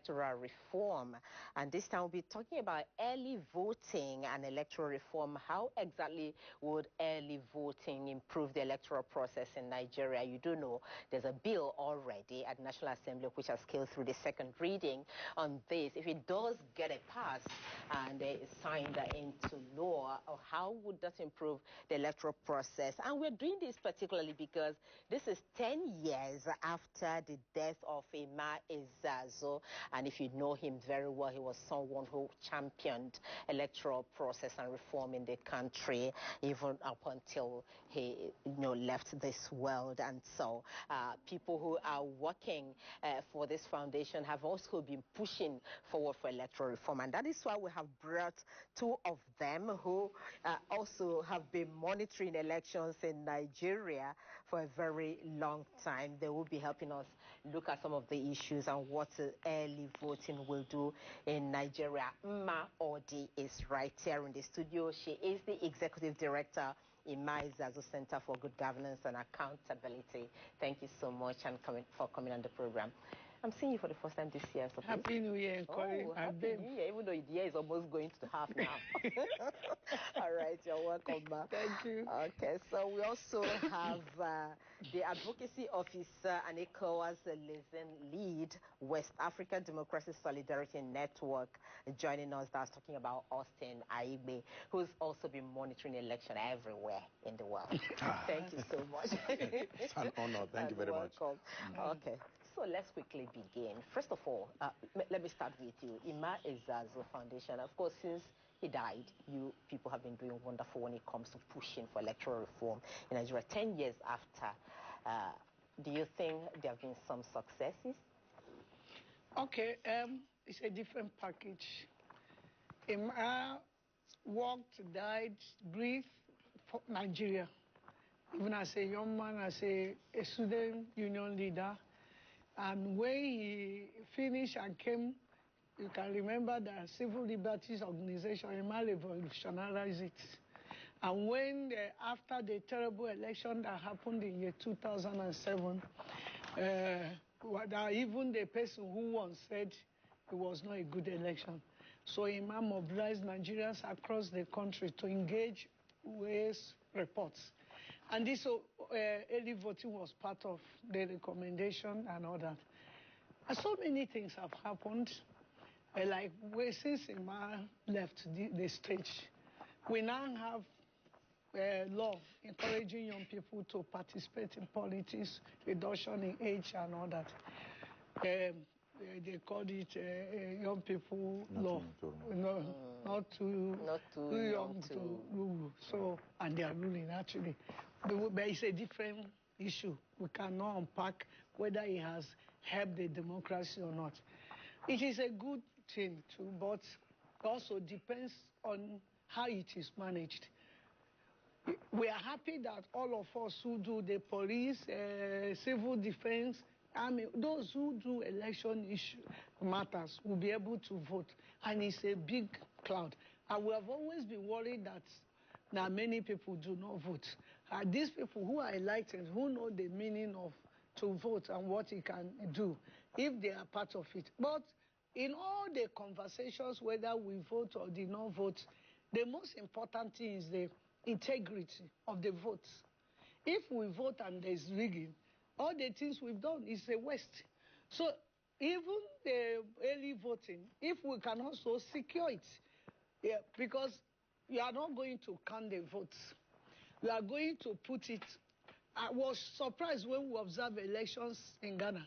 electoral reform. And this time we'll be talking about early voting and electoral reform. How exactly would early voting improve the electoral process in Nigeria? You do know there's a bill already at the National Assembly which has scaled through the second reading on this. If it does get a pass and it's signed into law, how would that improve the electoral process? And we're doing this particularly because this is 10 years after the death of Emma Ezazo, and if you know him very well, he was someone who championed electoral process and reform in the country, even up until he left this world. And so people who are working for this foundation have also been pushing forward for electoral reform, and that is why we have brought two of them who also have been monitoring elections in Nigeria for a very long time. They will be helping us look at some of the issues and what early voting will do in Nigeria. Mma Odi is right here in the studio. She is the executive director in Emma Ezazo Center for Good Governance and Accountability. Thank you so much for coming on the program. I'm seeing you for the first time this year. So Happy New Year, Corey. Oh, Happy New Year, even though the year is almost going to the half now. All right, you're welcome, ma. Thank you. Okay, so we also have the Advocacy Officer and ECOWAS Liaison Lead, West African Democracy Solidarity Network, joining us. That's talking about Austin Aigbe, who's also been monitoring election everywhere in the world. Thank you so much. It's an honor. Thank you very much. Okay. So let's quickly begin. First of all, let me start with you. Emma Ezazo Foundation, of course, since he died, you people have been doing wonderful when it comes to pushing for electoral reform in Nigeria 10 years after. Do you think there have been some successes? Okay, it's a different package. Emma worked, died, breathed for Nigeria. Even as a young man, as a student union leader. And when he finished and came, you can remember the Civil Liberties Organization, Emma revolutionized it. And when, after the terrible election that happened in year 2007, even the person who won said it was not a good election. So Emma mobilized Nigerians across the country to engage with reports. And this early voting was part of the recommendation and all that. And so many things have happened. Like since Emma left the stage, we now have law encouraging young people to participate in politics, reduction in age and all that. They called it young people law. Not too young to rule. So, and they are ruling actually. But it's a different issue. We cannot unpack whether it has helped the democracy or not. It is a good thing too, but also depends on how it is managed. We are happy that all of us who do the police, civil defense, army, those who do election matters will be able to vote. And it's a big cloud. And we have always been worried that now many people do not vote. And these people who are elected, who know the meaning of to vote and what it can do, if they are part of it. But in all the conversations, whether we vote or did not vote, the most important thing is the integrity of the votes. If we vote and there's rigging, all the things we've done is a waste. So even the early voting, if we can also secure it, because you are not going to count the votes. You are going to put it. I was surprised when we observed elections in Ghana,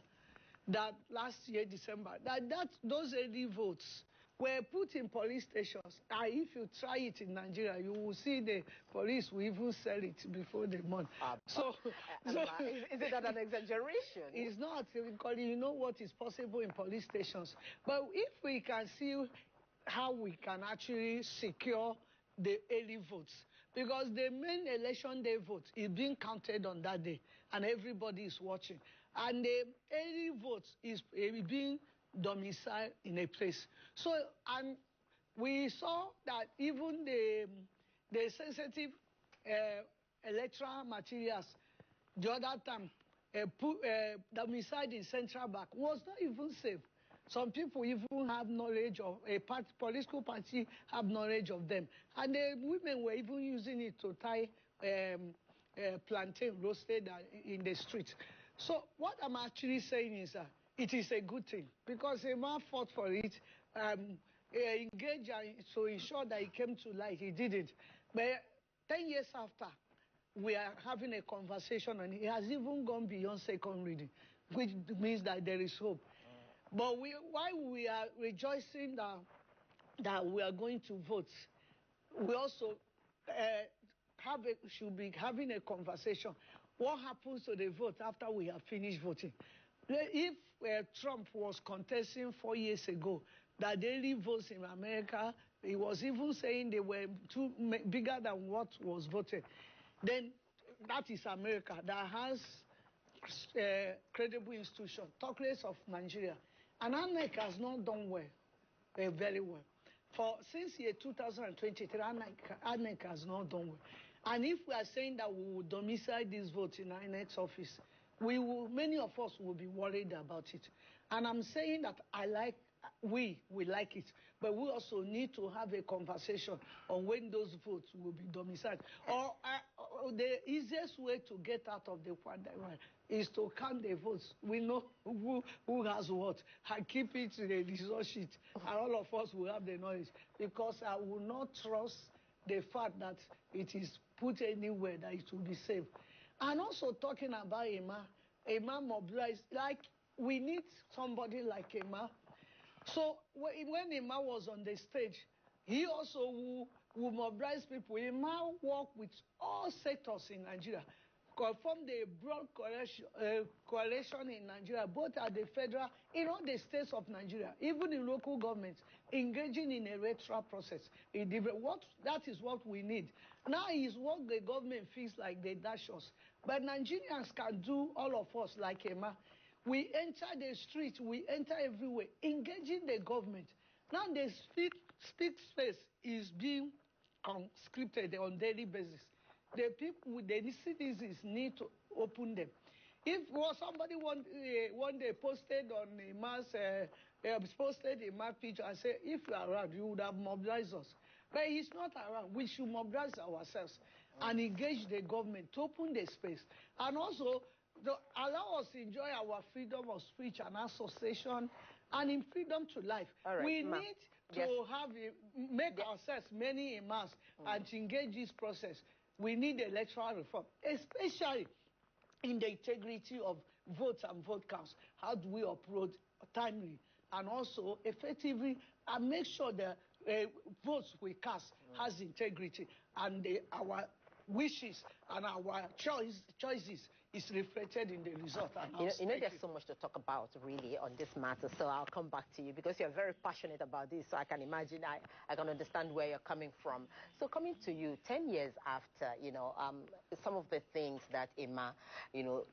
that last year, December, that those early votes were put in police stations. And if you try it in Nigeria, you will see the police will even sell it before the month. Is it not an exaggeration? It's not, because you know what is possible in police stations. But if we can see how we can actually secure the early votes, because the main election day vote is being counted on that day, and everybody is watching. And the early vote is being domiciled in a place. So, and we saw that even the sensitive electoral materials, the other time, domiciled in Central Bank, was not even safe. Some people even have knowledge of a political party, have knowledge of them. And the women were even using it to tie plantain roasted in the street. So what I'm actually saying is that it is a good thing because a man fought for it, engaged to ensure that it came to light. He did it. But 10 years after, we are having a conversation, and it has even gone beyond second reading, which means that there is hope. But while we are rejoicing that we are going to vote, we also should be having a conversation. What happens to the vote after we have finished voting? If Trump was contesting 4 years ago that daily votes in America, he was even saying they were bigger than what was voted, then that is America that has credible institutions, talk less of Nigeria. And INEC has not done well, very well. Since year 2023, INEC has not done well. And if we are saying that we will domicile this vote in INEC's office, many of us will be worried about it. And I'm saying that we like it, but we also need to have a conversation on when those votes will be domiciled. Or the easiest way to get out of the quagmire is to count the votes. We know who has what, and keep it in a result sheet, and all of us will have the knowledge. Because I will not trust the fact that it is put anywhere that it will be safe. And also talking about Emma mobilized, like we need somebody like Emma. So when Emma was on the stage, he also will mobilize people. Emma work with all sectors in Nigeria, formed a broad coalition in Nigeria, both at the federal, in all the states of Nigeria, even in local governments, engaging in a electoral process. That is what we need. Now is what the government feels like they dash us. But Nigerians can do, all of us, like Emma. We enter the streets, we enter everywhere, engaging the government. Now the speak space is being conscripted on daily basis. The people, the citizens need to open them. If somebody one day posted on a mass, posted a mass picture and said, if you are around, you would have mobilized us. But he's not around. We should mobilize ourselves and engage the government to open the space. And also, allow us to enjoy our freedom of speech and association and in freedom to life. Right, we need to make ourselves many imams and to engage this process. We need electoral reform, especially in the integrity of votes and vote counts. How do we upload timely and also effectively and make sure the votes we cast has integrity and our wishes and our choices is reflected in the result. There's so much to talk about really on this matter, so I'll come back to you because you're very passionate about this, so I can imagine, I can understand where you're coming from. So coming to you, 10 years after, some of the things that Emma,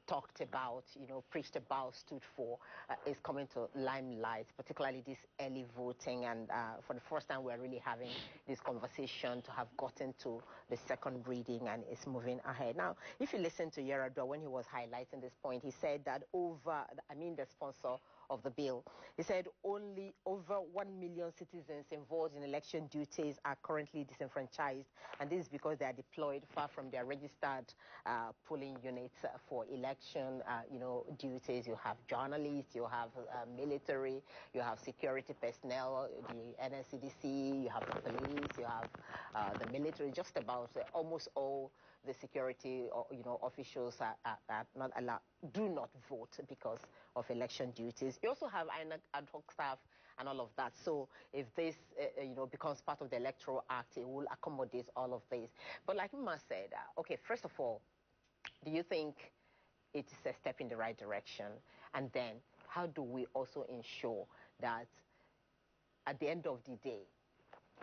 talked about, preached about, stood for, is coming to limelight, particularly this early voting, and for the first time we're really having this conversation to have gotten to the second reading, and it's moving ahead. Now, if you listen to Yaradua when he was highlighting this point, he said that the sponsor of the bill, he said only over 1 million citizens involved in election duties are currently disenfranchised, and this is because they are deployed far from their registered polling units for election duties. You have journalists, you have military, you have security personnel, the NSCDC, you have the police, you have the military. Just about almost all the security officials are not allowed, do not vote because of election duties. You also have ad hoc staff and all of that. So if this becomes part of the Electoral Act, it will accommodate all of this. But like Mama said, okay, first of all, do you think it is a step in the right direction? And then how do we also ensure that at the end of the day,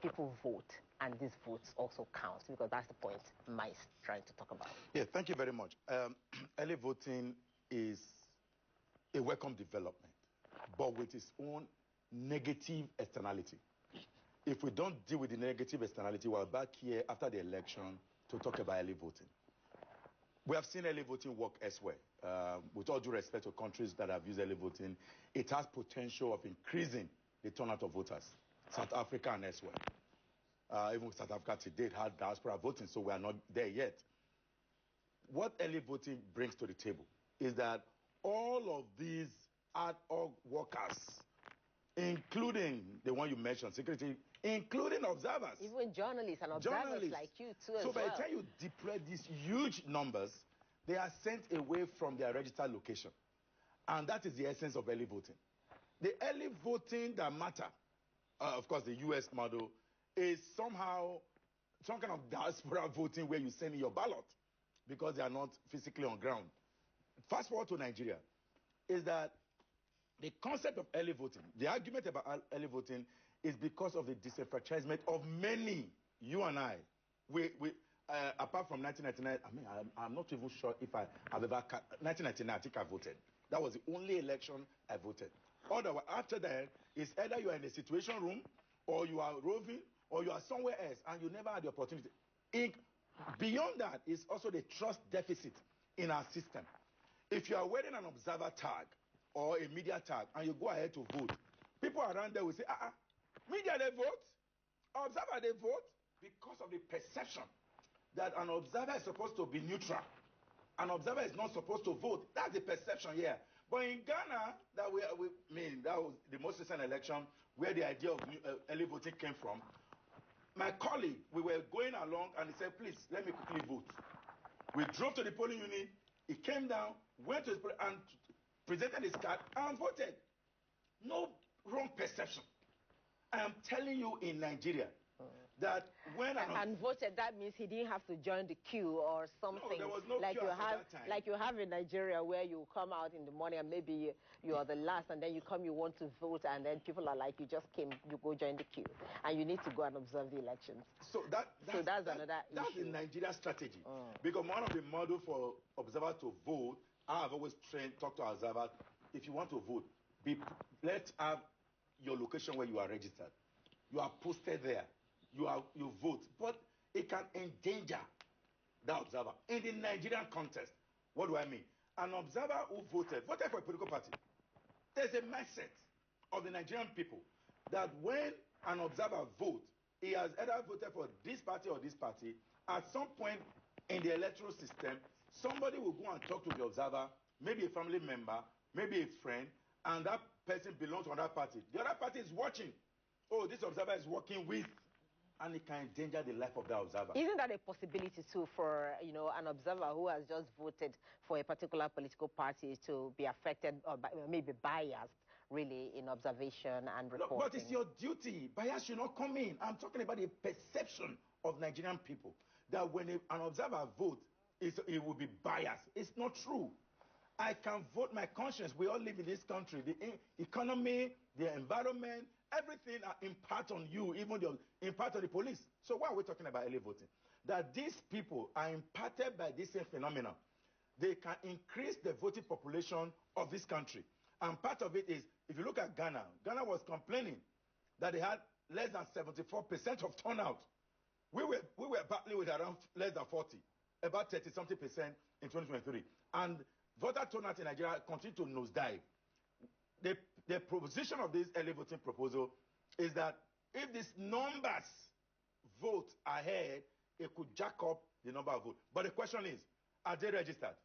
people vote and these votes also count? Because that's the point Mike's trying to talk about. Yeah, thank you very much. Early voting is a welcome development, but with its own negative externality. If we don't deal with the negative externality, we're back here after the election to talk about early voting. We have seen early voting work elsewhere. With all due respect to countries that have used early voting, it has potential of increasing the turnout of voters. South Africa and elsewhere. Even South Africa to date had diaspora voting, so we are not there yet. What early voting brings to the table is that all of these ad hoc workers, including the one you mentioned, security, including observers. Even journalists and observers like you too as well. So by the time you deploy these huge numbers, they are sent away from their registered location. And that is the essence of early voting. The early voting that matter, of course the US model, is somehow some kind of diaspora voting where you send in your ballot because they are not physically on ground. Fast forward to Nigeria, is that the concept of early voting, the argument about early voting is because of the disenfranchisement of many, you and I. Apart from 1999, I mean, I'm not even sure if I have ever, 1999, I think I voted. That was the only election I voted. Otherwise, after that, it's either you are in a situation room, or you are roving, or you are somewhere else, and you never had the opportunity. Beyond that is also the trust deficit in our system. If you are wearing an observer tag or a media tag and you go ahead to vote, people around there will say, media they vote, observer they vote, because of the perception that an observer is supposed to be neutral. An observer is not supposed to vote. That's the perception here. But in Ghana, that was the most recent election where the idea of early voting came from. My colleague, we were going along and he said, please, let me quickly vote. We drove to the polling unit, he came down, went to his polling and presented his card and voted. No wrong perception. I am telling you in Nigeria that when and voted, that means he didn't have to join the queue or something. No, there was no like queue you at have, that time. like you have in Nigeria, where you come out in the morning and maybe you are the last, and then you come, you want to vote, and then people are like, you just came, you go join the queue, and you need to go and observe the elections. So that's another issue. That's the Nigeria strategy. Because one of the model for observers to vote, I have always talked to observers, if you want to vote, let's have your location where you are registered. You are posted there. You vote. But it can endanger the observer. In the Nigerian context, what do I mean? An observer who voted for a political party. There's a mindset of the Nigerian people that when an observer votes, he has either voted for this party or this party. At some point in the electoral system, somebody will go and talk to the observer, maybe a family member, maybe a friend, and that person belongs to another party. The other party is watching. Oh, this observer is working with, and it can endanger the life of the observer. Isn't that a possibility too for, an observer who has just voted for a particular political party to be affected or maybe biased, really, in observation and reporting? But it's your duty. Bias should not come in. I'm talking about the perception of Nigerian people that when an observer votes, it will be biased. It's not true. I can vote my conscience. We all live in this country. The economy, the environment, everything are impart on you, even the impart on the police. So why are we talking about early voting? That these people are impacted by this same phenomenon. They can increase the voting population of this country. And part of it is, if you look at Ghana, Ghana was complaining that they had less than 74% of turnout. We were battling with around less than 40, about 30-something percent in 2023. And voter turnout in Nigeria continued to nosedive. The proposition of this early voting proposal is that if these numbers vote ahead, it could jack up the number of votes. But the question is, are they registered?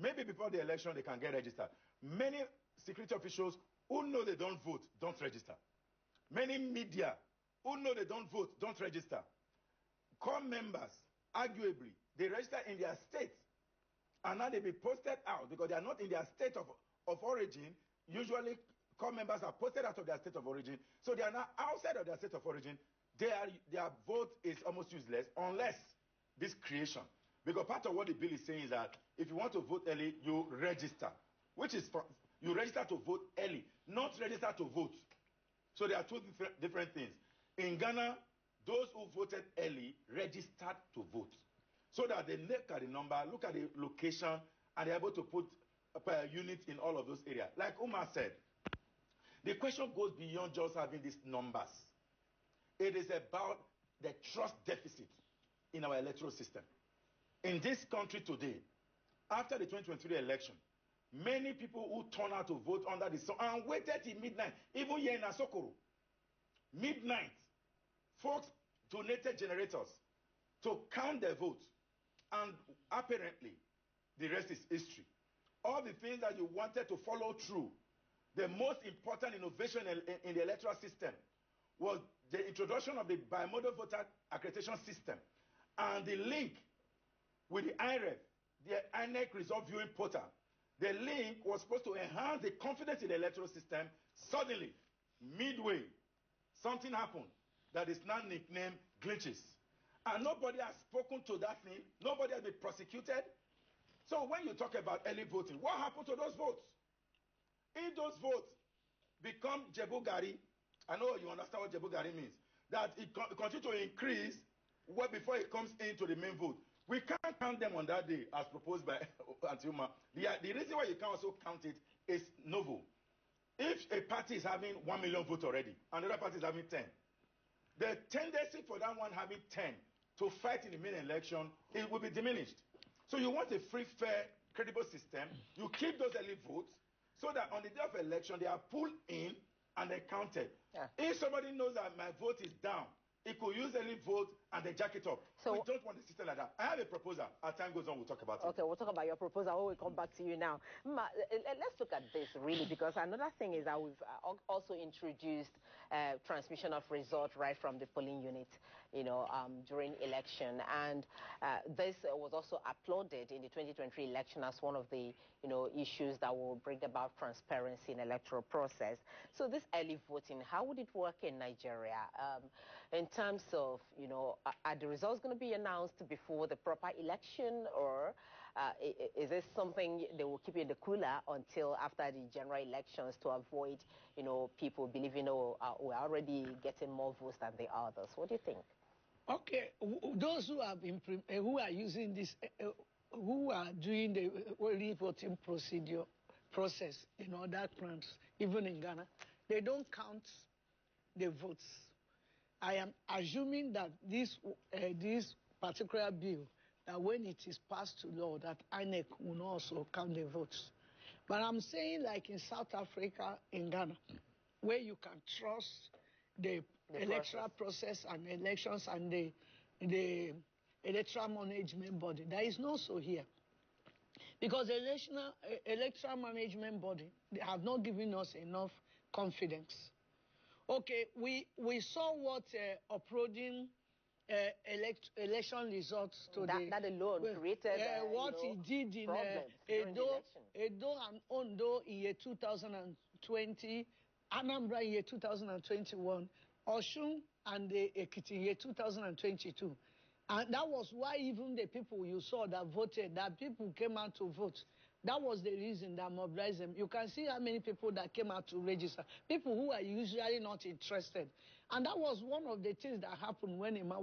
Maybe before the election they can get registered. Many security officials who know they don't vote, don't register. Many media who know they don't vote, don't register. Core members, arguably, they register in their state. And now they be posted out because they are not in their state of origin. Usually, core members are posted out of their state of origin. So they are now outside of their state of origin. Their vote is almost useless unless this creation. Because part of what the bill is saying is that if you want to vote early, you register. Which is, you register to vote early, not register to vote. So there are two different things. In Ghana, those who voted early registered to vote. So that they look at the number, look at the location, and they're able to put units in all of those areas. Like Umar said, the question goes beyond just having these numbers. It is about the trust deficit in our electoral system. in this country today, after the 2023 election, many people who turn out to vote under the sun and waited till midnight, even here in Asokoro, midnight, folks donated generators to count their votes. And apparently, the rest is history. All the things that you wanted to follow through, the most important innovation in the electoral system was the introduction of the bimodal voter accreditation system and the link with the IREF, the INEC result viewing portal. The link was supposed to enhance the confidence in the electoral system. Suddenly, midway, something happened that is now nicknamed glitches. And nobody has spoken to that thing. Nobody has been prosecuted. So when you talk about early voting, what happened to those votes? If those votes become Jebugari, I know you understand what Jebugari means, that it continues to increase well before it comes into the main vote. We can't count them on that day as proposed by Antiuma. The reason why you can also count it is novel. If a party is having 1 million votes already, and the other party is having 10, the tendency for that one having 10 to fight in the main election, it will be diminished. So you want a free, fair, credible system. You keep those early votes so that on the day of election, they are pulled in and then counted. Yeah. If somebody knows that my vote is down, he could use early vote and then jack it up. So we don't want a system like that. I have a proposal. As time goes on, we'll talk about it. Okay, we'll talk about your proposal when we come back to you now. Let's look at this, really, because another thing is that we've also introduced transmission of results right from the polling unit, during election. And this was also applauded in the 2023 election as one of the, issues that will bring about transparency in the electoral process. So this early voting, how would it work in Nigeria? In terms of, are the results going to be announced before the proper election, or is this something they will keep in the cooler until after the general elections to avoid, people believing, we're already getting more votes than the others? What do you think? Okay, those who have who are using this, who are doing the early voting process in other countries, even in Ghana, they don't count the votes. I am assuming that this particular bill, that when it is passed to law, that INEC will also count the votes. But I'm saying, like in South Africa, in Ghana, where you can trust the electoral process and elections and the electoral management body. That is not so here. Because the electoral management body, they have not given us enough confidence. Okay, we saw what uploading election results to that alone created what he did in Edo and Ondo in year 2020, Anambra in year 2021, Osun and Ekiti in year 2022. And that was why even the people you saw that voted, that people came out to vote, that was the reason that mobilized them. You can see how many people that came out to register, people who are usually not interested. And that was one of the things that happened when Emma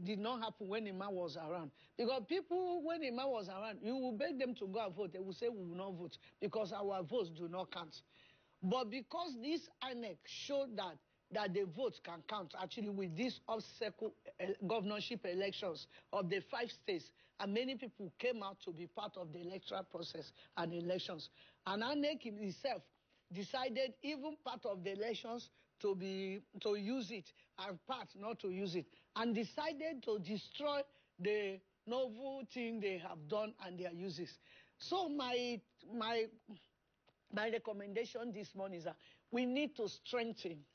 did not happen when Emma was around. Because people, when Emma was around, you will beg them to go and vote. They will say, we will not vote because our votes do not count. But because this INEC showed that the votes can count actually with these off-cycle governorship elections of the 5 states, and many people came out to be part of the electoral process and elections. And INEC itself decided even part of the elections to use it and part not to use it, and decided to destroy the novel thing they have done and their uses. So my recommendation this morning is that we need to strengthen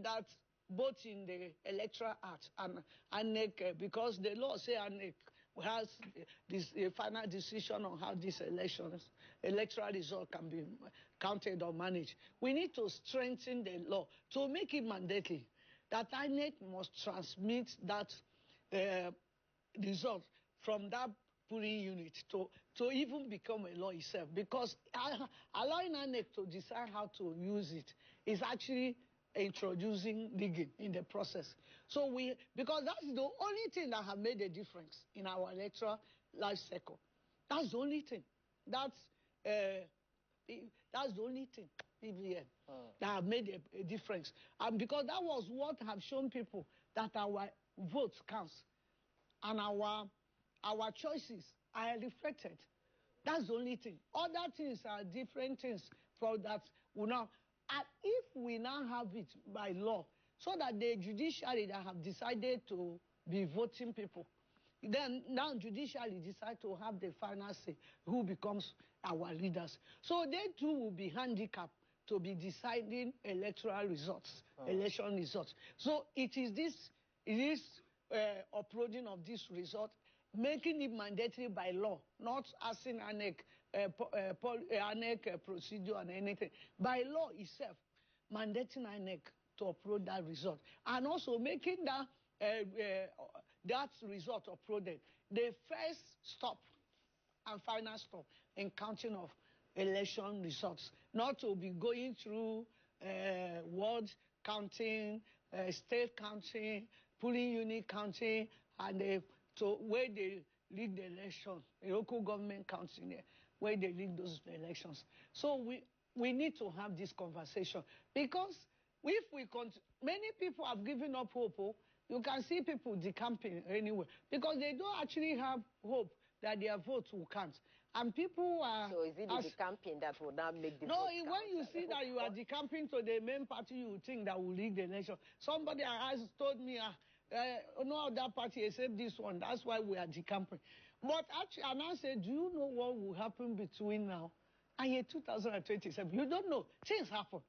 that both in the Electoral Act and INEC, because the law says INEC has this final decision on how these electoral result can be counted or managed. We need to strengthen the law to make it mandatory that INEC must transmit that result from that polling unit to even become a law itself, because allowing INEC to decide how to use it is actually introducing rigging in the process. So because that's the only thing that have made a difference in our electoral life cycle. That's the only thing. That's the only thing, PVN, that have made a difference. And because that was what have shown people that our votes counts. and our choices are reflected. That's the only thing. Other things are different things for that we now. And if we now have it by law, so that the judiciary that have decided to be voting people, then now judiciary decide to have the final say who becomes our leaders. So they too will be handicapped to be deciding electoral results, election results. So it is uploading of this result, making it mandatory by law, not asking INEC procedure and anything. By law itself, mandating INEC to upload that result, and also making that that result uploaded the first stop and final stop in counting of election results, not to be going through ward counting, state counting, polling unit counting, and to where they lead the election, local government counting, where they lead those elections. So we need to have this conversation, because if we many people have given up hope. You can see people decamping anywhere because they don't actually have hope that their votes will count. And people are... So is it the decamping that will now make the No, vote when count? you see that you are decamping to the main party, you think that will lead the nation. Somebody has told me, no other party except this one. That's why we are decamping. But actually, and I said, do you know what will happen between now and year 2027? You don't know. Things happen.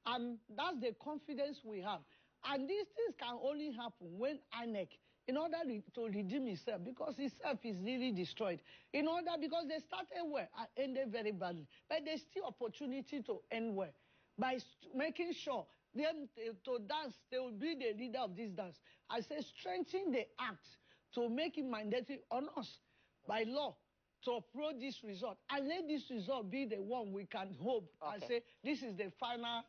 And that's the confidence we have. And these things can only happen when INEC, in order to redeem itself, because itself is really destroyed, because they started well and ended very badly. But there's still opportunity to end well by making sure them to dance, they will be the leader of this dance. I say strengthen the act to make it mandatory on us by law to upload this result, and let this result be the one we can hope and say this is the final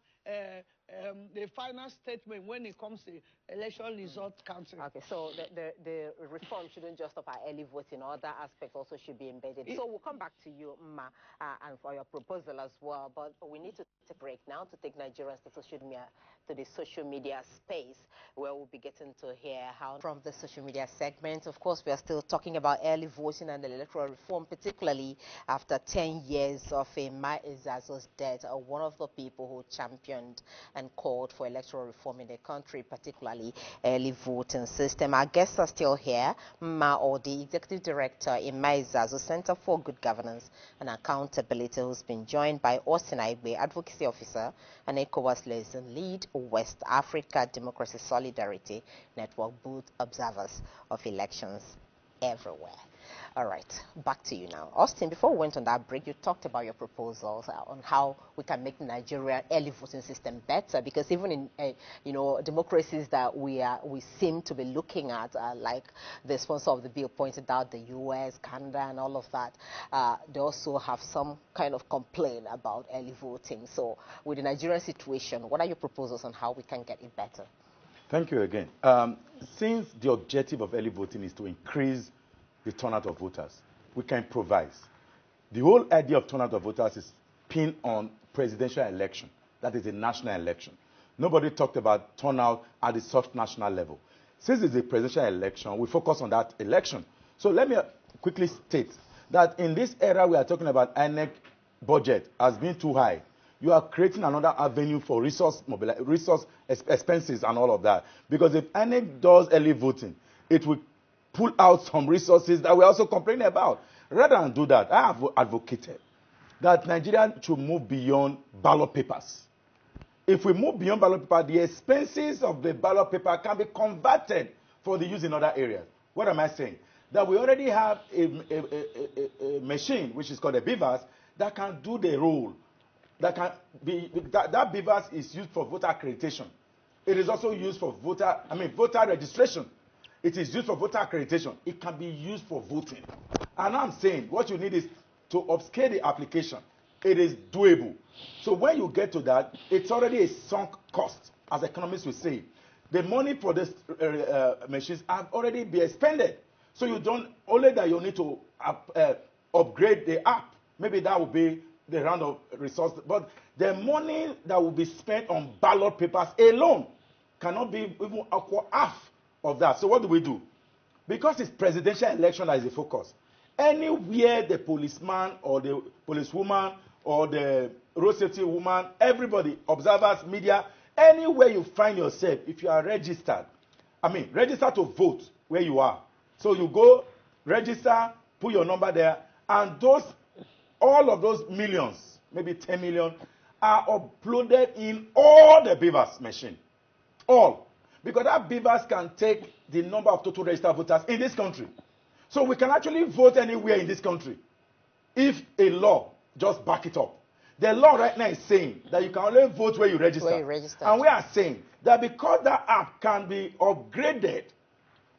statement when it comes to election result counting. Okay, so the reform shouldn't just stop at early voting. Other aspects also should be embedded. So we'll come back to you, Ma, and for your proposal as well. But we need to take a break now to take Nigerians to the social media space, where we'll be getting to hear how from the social media segment. Of course, we are still talking about early voting and the electoral reform, particularly after 10 years of Emma Izazo's death, one of the people who championed and called for electoral reform in the country, particularly early voting system. Our guests are still here. Ma, or the Executive Director in Izazo Center for Good Governance and Accountability, who's been joined by Austin Aigbe, Advocacy Officer and ECOWAS Liaison Lead, West Africa Democracy Solidarity Network, both observers of elections everywhere. All right, back to you now. Austin, before we went on that break, you talked about your proposals on how we can make the Nigeria early voting system better, because even in democracies that we seem to be looking at, like the sponsor of the bill pointed out, the US, Canada, and all of that, they also have some kind of complaint about early voting. So with the Nigerian situation, what are your proposals on how we can get it better? Thank you again. Since the objective of early voting is to increase the turnout of voters, we can improvise. The whole idea of turnout of voters is pinned on presidential election. That is a national election. Nobody talked about turnout at the sub-national level. Since it's a presidential election, we focus on that election. So let me quickly state that in this era we are talking about, INEC budget has been too high. You are creating another avenue for resource expenses and all of that. Because if INEC does early voting, it will pull out some resources that we're also complaining about. Rather than do that, I have advocated that Nigeria should move beyond ballot papers. If we move beyond ballot paper, the expenses of the ballot paper can be converted for the use in other areas. What am I saying? That we already have a machine, which is called a BVAS, that can do the role. That BVAS is used for voter accreditation. It is also used for voter registration. It is used for voter accreditation. It can be used for voting. And I'm saying what you need is to upscale the application. It is doable. So when you get to that, it's already a sunk cost, as economists will say. The money for these machines have already been expended. So you don't, only that you need to upgrade the app. Maybe that will be the round of resources. But the money that will be spent on ballot papers alone cannot be even half of that. So what do? because it's presidential election that is the focus. Anywhere the policeman or the policewoman or the road safety woman, everybody, observers, media, anywhere you find yourself, if you are registered, register to vote where you are. So you go, register, put your number there, and all of those millions, maybe 10 million, are uploaded in all the Beavers machine. All. Because that Beavers can take the number of total registered voters in this country. So we can actually vote anywhere in this country if a law just back it up. The law right now is saying that you can only vote where you register. And we are saying that because that app can be upgraded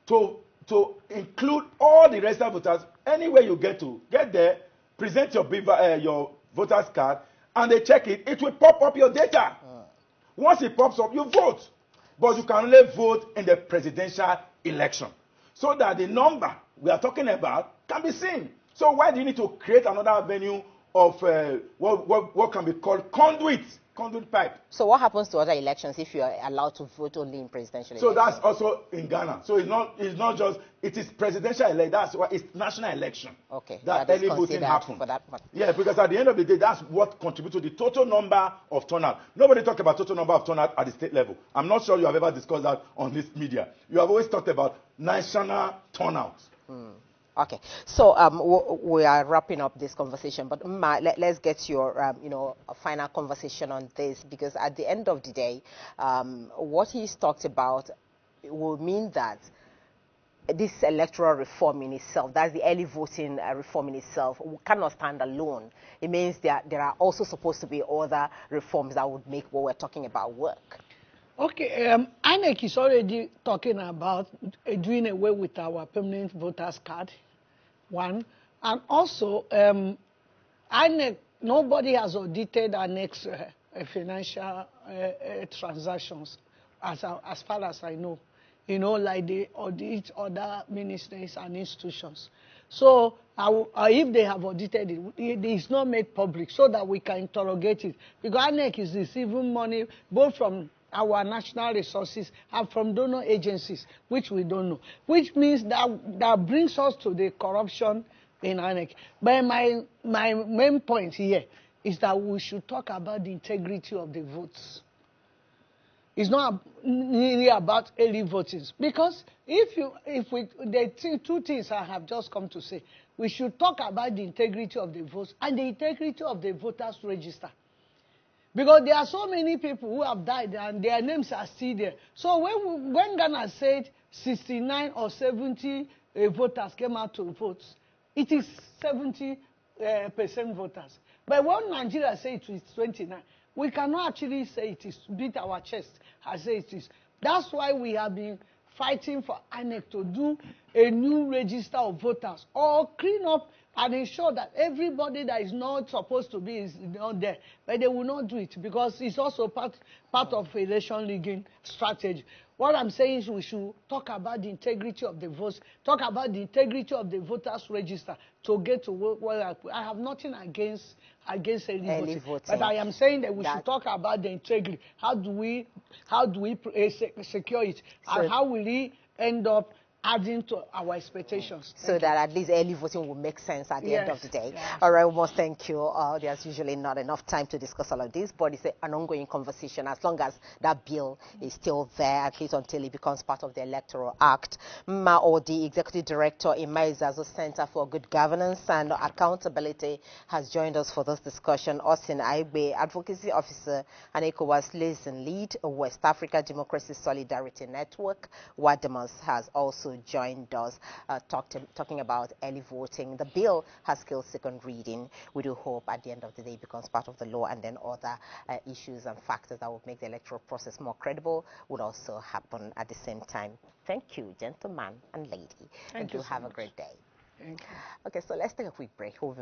to include all the registered voters, anywhere you get there, present your voter's card, and they check it, it will pop up your data. Once it pops up, you vote. But you can only vote in the presidential election. So that the number we are talking about can be seen. So why do you need to create another avenue of what can be called conduit pipe? So what happens to other elections if you are allowed to vote only in presidential elections? So that's also in Ghana. So it's not just, it is presidential election. That's why it's national election. Okay. That early voting happens. For that one. Yeah, because at the end of the day, that's what contributes to the total number of turnout. Nobody talk about total number of turnout at the state level. I'm not sure you have ever discussed that on this media. You have always talked about national turnout. Okay, so we are wrapping up this conversation, but let's get your a final conversation on this, because at the end of the day, what he's talked about will mean that this electoral reform in itself, that's the early voting reform in itself, cannot stand alone. It means that there are also supposed to be other reforms that would make what we're talking about work. Okay, INEC is already talking about doing away with our permanent voters card, one. And also, INEC, nobody has audited INEC's financial transactions, as far as I know. You know, like they audit other ministries and institutions. So if they have audited it, it is not made public so that we can interrogate it. Because INEC is receiving money both from our national resources and from donor agencies, which we don't know. Which means that brings us to the corruption in INEC. But my main point here is that we should talk about the integrity of the votes. It's not really about early voting, because two things I have just come to say. We should talk about the integrity of the votes and the integrity of the voters register. Because there are so many people who have died and their names are still there. So when Ghana said 69 or 70 voters came out to vote, it is 70% voters. But when Nigeria says it is 29, we cannot actually say it is, beat our chest and say it is. That's why we have been fighting for INEC to do a new register of voters or clean up and ensure that everybody that is not supposed to be is not there. But they will not do it because it's also part of election rigging strategy. What I'm saying is we should talk about the integrity of the votes, talk about the integrity of the voters register to get to where I have nothing against early voting. But I am saying that we should talk about the integrity. How do we secure it? And how will it end up adding to our expectations? So that at least early voting will make sense at the end of the day. Yes. All right, we must thank you. There's usually not enough time to discuss all of this, but it's an ongoing conversation as long as that bill is still there, at least until it becomes part of the Electoral Act. Ma Odi, Executive Director in Maizazo Center for Good Governance and Accountability, has joined us for this discussion. Austin Aigbe, Advocacy Officer and ECOWAS Liaison Lead, West Africa Democracy Solidarity Network, WADEMOS, has also joined us talking about early voting. The bill has killed second reading. We do hope at the end of the day it becomes part of the law, and then other issues and factors that would make the electoral process more credible would also happen at the same time. Thank you, gentleman and lady. Thank you so have much. A great day. Thank you. Okay, so let's take a quick break.